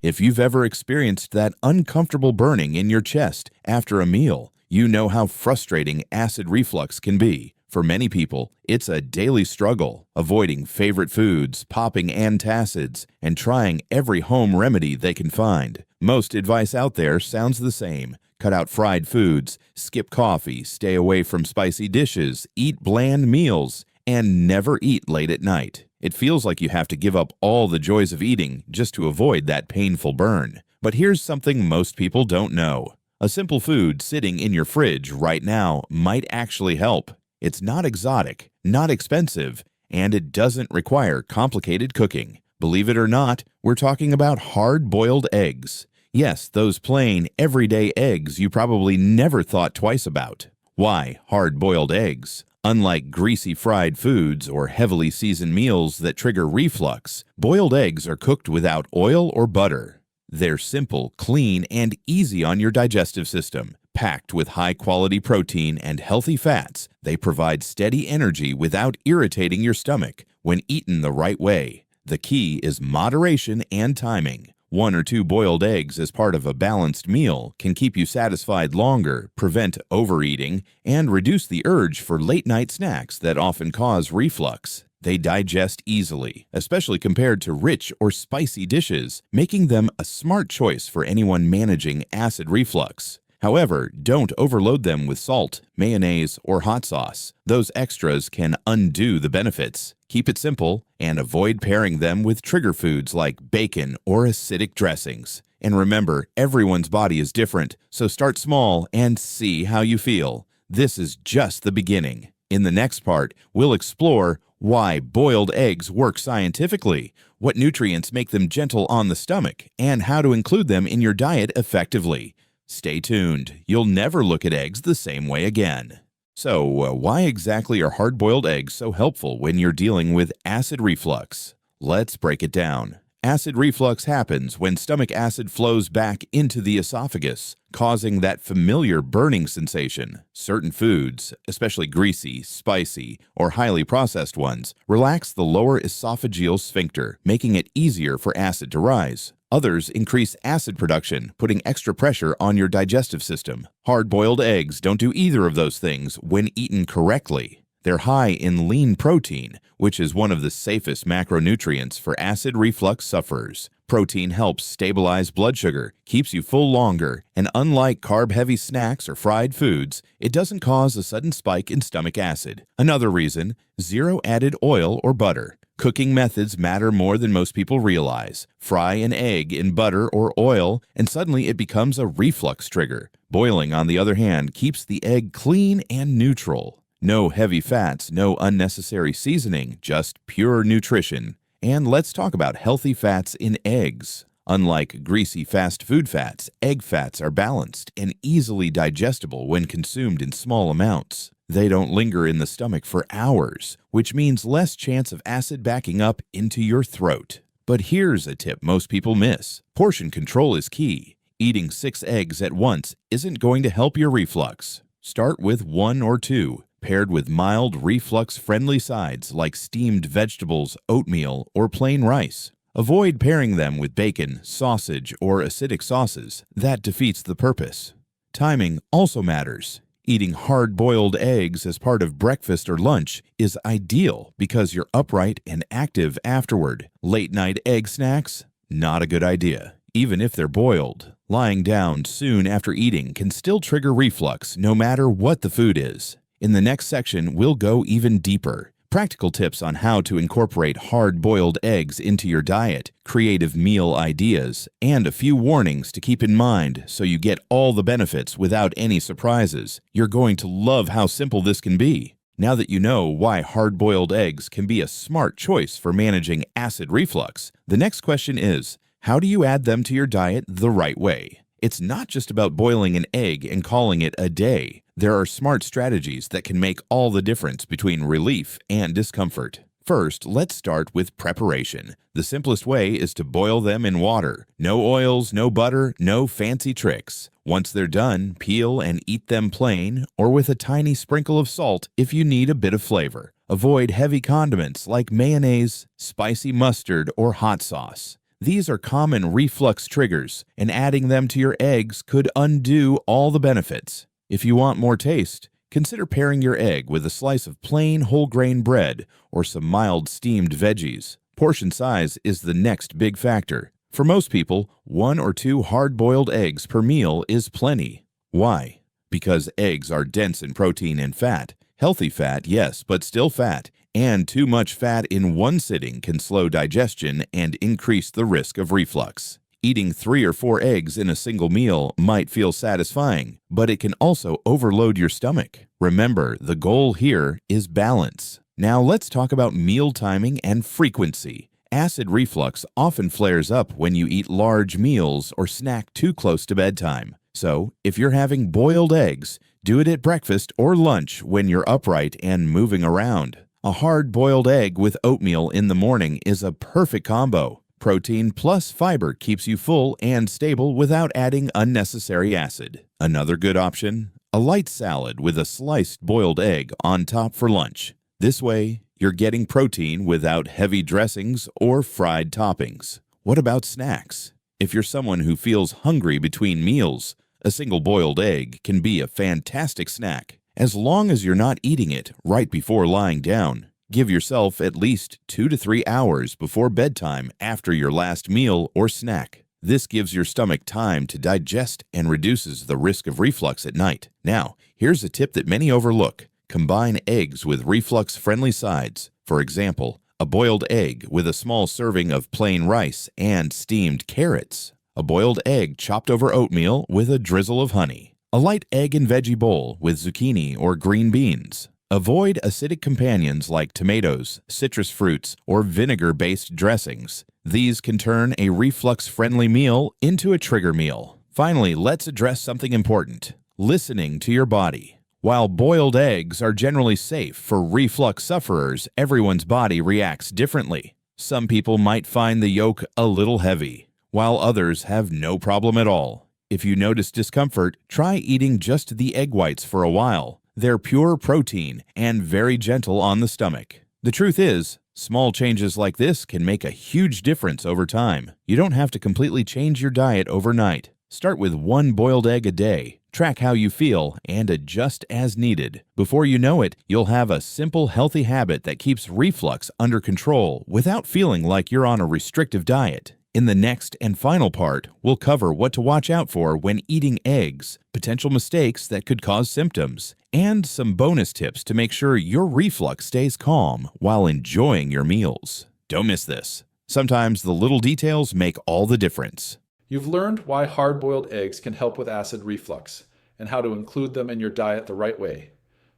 If you've ever experienced that uncomfortable burning in your chest after a meal, you know how frustrating acid reflux can be. For many people, it's a daily struggle, avoiding favorite foods, popping antacids, and trying every home remedy they can find. Most advice out there sounds the same. Cut out fried foods, skip coffee, stay away from spicy dishes, eat bland meals, and never eat late at night. It feels like you have to give up all the joys of eating just to avoid that painful burn. But here's something most people don't know. A simple food sitting in your fridge right now might actually help. It's not exotic, not expensive, and it doesn't require complicated cooking. Believe it or not, we're talking about hard-boiled eggs. Yes, those plain, everyday eggs you probably never thought twice about. Why hard-boiled eggs? Unlike greasy fried foods or heavily seasoned meals that trigger reflux, boiled eggs are cooked without oil or butter. They're simple, clean, and easy on your digestive system. Packed with high-quality protein and healthy fats, they provide steady energy without irritating your stomach when eaten the right way. The key is moderation and timing. 1 or 2 boiled eggs as part of a balanced meal can keep you satisfied longer, prevent overeating, and reduce the urge for late-night snacks that often cause reflux. They digest easily, especially compared to rich or spicy dishes, making them a smart choice for anyone managing acid reflux. However, don't overload them with salt, mayonnaise, or hot sauce. Those extras can undo the benefits. Keep it simple and avoid pairing them with trigger foods like bacon or acidic dressings. And remember, everyone's body is different, so start small and see how you feel. This is just the beginning. In the next part, we'll explore why boiled eggs work scientifically, what nutrients make them gentle on the stomach, and how to include them in your diet effectively. Stay tuned. You'll never look at eggs the same way again. So, why exactly are hard-boiled eggs so helpful when you're dealing with acid reflux? Let's break it down. Acid reflux happens when stomach acid flows back into the esophagus, causing that familiar burning sensation. Certain foods, especially greasy, spicy, or highly processed ones, relax the lower esophageal sphincter, making it easier for acid to rise. Others increase acid production, putting extra pressure on your digestive system. Hard-boiled eggs don't do either of those things when eaten correctly. They're high in lean protein, which is one of the safest macronutrients for acid reflux sufferers. Protein helps stabilize blood sugar, keeps you full longer, and unlike carb-heavy snacks or fried foods, it doesn't cause a sudden spike in stomach acid. Another reason, zero added oil or butter. Cooking methods matter more than most people realize. Fry an egg in butter or oil, and suddenly it becomes a reflux trigger. Boiling, on the other hand, keeps the egg clean and neutral. No heavy fats, no unnecessary seasoning, just pure nutrition. And let's talk about healthy fats in eggs. Unlike greasy fast food fats, egg fats are balanced and easily digestible when consumed in small amounts. They don't linger in the stomach for hours, which means less chance of acid backing up into your throat. But here's a tip most people miss. Portion control is key. Eating 6 eggs at once isn't going to help your reflux. Start with 1 or 2, paired with mild reflux-friendly sides like steamed vegetables, oatmeal, or plain rice. Avoid pairing them with bacon, sausage, or acidic sauces. That defeats the purpose. Timing also matters. Eating hard-boiled eggs as part of breakfast or lunch is ideal because you're upright and active afterward. Late-night egg snacks? Not a good idea, even if they're boiled. Lying down soon after eating can still trigger reflux no matter what the food is. In the next section, we'll go even deeper. Practical tips on how to incorporate hard-boiled eggs into your diet, creative meal ideas, and a few warnings to keep in mind so you get all the benefits without any surprises. You're going to love how simple this can be. Now that you know why hard-boiled eggs can be a smart choice for managing acid reflux, the next question is, how do you add them to your diet the right way? It's not just about boiling an egg and calling it a day. There are smart strategies that can make all the difference between relief and discomfort. First, let's start with preparation. The simplest way is to boil them in water. No oils, no butter, no fancy tricks. Once they're done, peel and eat them plain or with a tiny sprinkle of salt if you need a bit of flavor. Avoid heavy condiments like mayonnaise, spicy mustard, or hot sauce. These are common reflux triggers, and adding them to your eggs could undo all the benefits. If you want more taste, consider pairing your egg with a slice of plain whole grain bread or some mild steamed veggies. Portion size is the next big factor. For most people, 1 or 2 hard-boiled eggs per meal is plenty. Why? Because eggs are dense in protein and fat. Healthy fat, yes, but still fat. And too much fat in one sitting can slow digestion and increase the risk of reflux. Eating 3 or 4 eggs in a single meal might feel satisfying, but it can also overload your stomach. Remember, the goal here is balance. Now let's talk about meal timing and frequency. Acid reflux often flares up when you eat large meals or snack too close to bedtime. So, if you're having boiled eggs, do it at breakfast or lunch when you're upright and moving around. A hard-boiled egg with oatmeal in the morning is a perfect combo. Protein plus fiber keeps you full and stable without adding unnecessary acid. Another good option? A light salad with a sliced boiled egg on top for lunch. This way, you're getting protein without heavy dressings or fried toppings. What about snacks? If you're someone who feels hungry between meals, a single boiled egg can be a fantastic snack, as long as you're not eating it right before lying down. Give yourself at least 2 to 3 hours before bedtime after your last meal or snack. This gives your stomach time to digest and reduces the risk of reflux at night. Now, here's a tip that many overlook. Combine eggs with reflux-friendly sides. For example, a boiled egg with a small serving of plain rice and steamed carrots. A boiled egg chopped over oatmeal with a drizzle of honey. A light egg and veggie bowl with zucchini or green beans. Avoid acidic companions like tomatoes, citrus fruits, or vinegar-based dressings. These can turn a reflux-friendly meal into a trigger meal. Finally, let's address something important: listening to your body. While boiled eggs are generally safe for reflux sufferers, everyone's body reacts differently. Some people might find the yolk a little heavy, while others have no problem at all. If you notice discomfort, try eating just the egg whites for a while. They're pure protein and very gentle on the stomach. The truth is, small changes like this can make a huge difference over time. You don't have to completely change your diet overnight. Start with 1 boiled egg a day. Track how you feel and adjust as needed. Before you know it, you'll have a simple, healthy habit that keeps reflux under control without feeling like you're on a restrictive diet. In the next and final part, we'll cover what to watch out for when eating eggs, potential mistakes that could cause symptoms, and some bonus tips to make sure your reflux stays calm while enjoying your meals. Don't miss this. Sometimes the little details make all the difference. You've learned why hard-boiled eggs can help with acid reflux and how to include them in your diet the right way.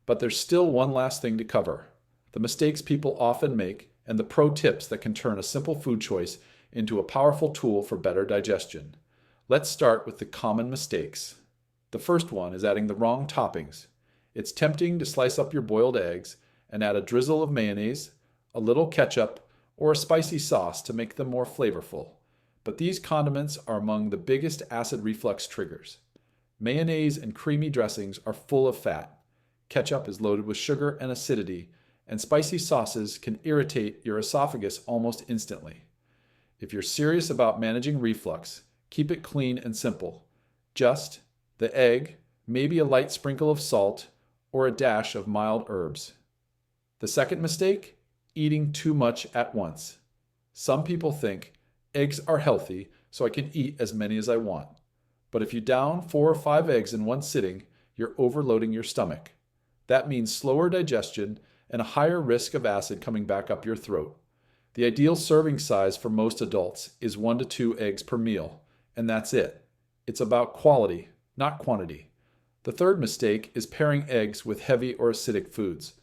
But there's still one last thing to cover: the mistakes people often make and the pro tips that can turn a simple food choice into a powerful tool for better digestion. Let's start with the common mistakes. The first one is adding the wrong toppings. It's tempting to slice up your boiled eggs and add a drizzle of mayonnaise, a little ketchup, or a spicy sauce to make them more flavorful. But these condiments are among the biggest acid reflux triggers. Mayonnaise and creamy dressings are full of fat. Ketchup is loaded with sugar and acidity, and spicy sauces can irritate your esophagus almost instantly. If you're serious about managing reflux, keep it clean and simple. Just the egg, maybe a light sprinkle of salt, or a dash of mild herbs. The second mistake: eating too much at once. Some people think, eggs are healthy, so I can eat as many as I want. But if you down 4 or 5 eggs in one sitting, you're overloading your stomach. That means slower digestion and a higher risk of acid coming back up your throat. The ideal serving size for most adults is 1 to 2 eggs per meal, and that's it. It's about quality, not quantity. The third mistake is pairing eggs with heavy or acidic foods.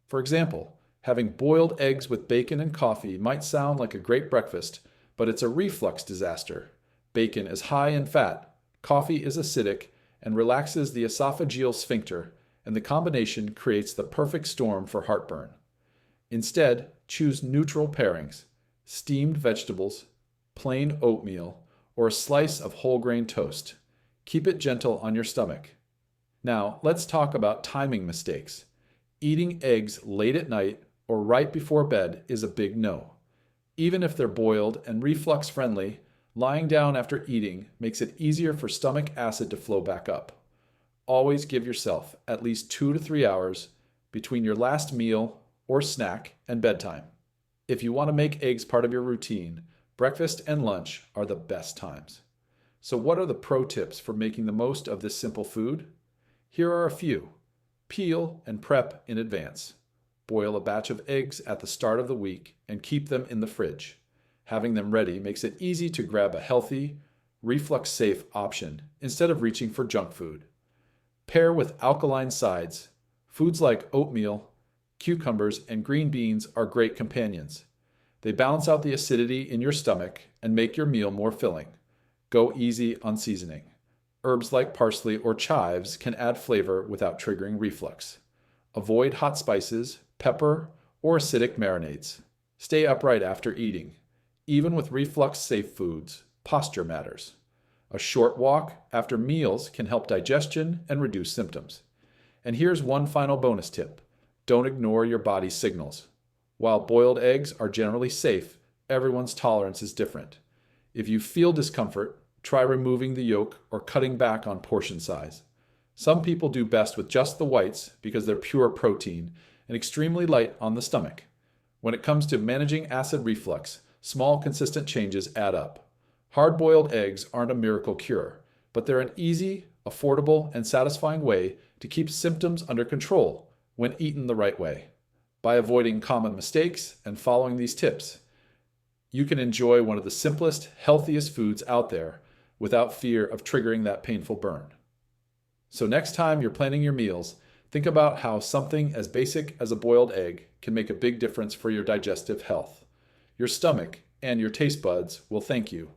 For example, having boiled eggs with bacon and coffee might sound like a great breakfast, but it's a reflux disaster. Bacon is high in fat, coffee is acidic, and relaxes the esophageal sphincter, and the combination creates the perfect storm for heartburn. Instead, choose neutral pairings: steamed vegetables, plain oatmeal, or a slice of whole grain toast. Keep it gentle on your stomach. Now, let's talk about timing mistakes. Eating eggs late at night or right before bed is a big no. Even if they're boiled and reflux friendly, lying down after eating makes it easier for stomach acid to flow back up. Always give yourself at least 2 to 3 hours between your last meal or snack and bedtime. If you want to make eggs part of your routine, breakfast and lunch are the best times. So what are the pro tips for making the most of this simple food? Here are a few. Peel and prep in advance. Boil a batch of eggs at the start of the week and keep them in the fridge. Having them ready makes it easy to grab a healthy, reflux-safe option instead of reaching for junk food. Pair with alkaline sides. Foods like oatmeal, cucumbers, and green beans are great companions. They balance out the acidity in your stomach and make your meal more filling. Go easy on seasoning. Herbs like parsley or chives can add flavor without triggering reflux. Avoid hot spices, pepper, or acidic marinades. Stay upright after eating. Even with reflux-safe foods, posture matters. A short walk after meals can help digestion and reduce symptoms. And here's one final bonus tip. Don't ignore your body's signals. While boiled eggs are generally safe, everyone's tolerance is different. If you feel discomfort, try removing the yolk or cutting back on portion size. Some people do best with just the whites because they're pure protein and extremely light on the stomach. When it comes to managing acid reflux, small consistent changes add up. Hard-boiled eggs aren't a miracle cure, but they're an easy, affordable, and satisfying way to keep symptoms under control when eaten the right way. By avoiding common mistakes and following these tips, you can enjoy one of the simplest, healthiest foods out there without fear of triggering that painful burn. So next time you're planning your meals, think about how something as basic as a boiled egg can make a big difference for your digestive health. Your stomach and your taste buds will thank you.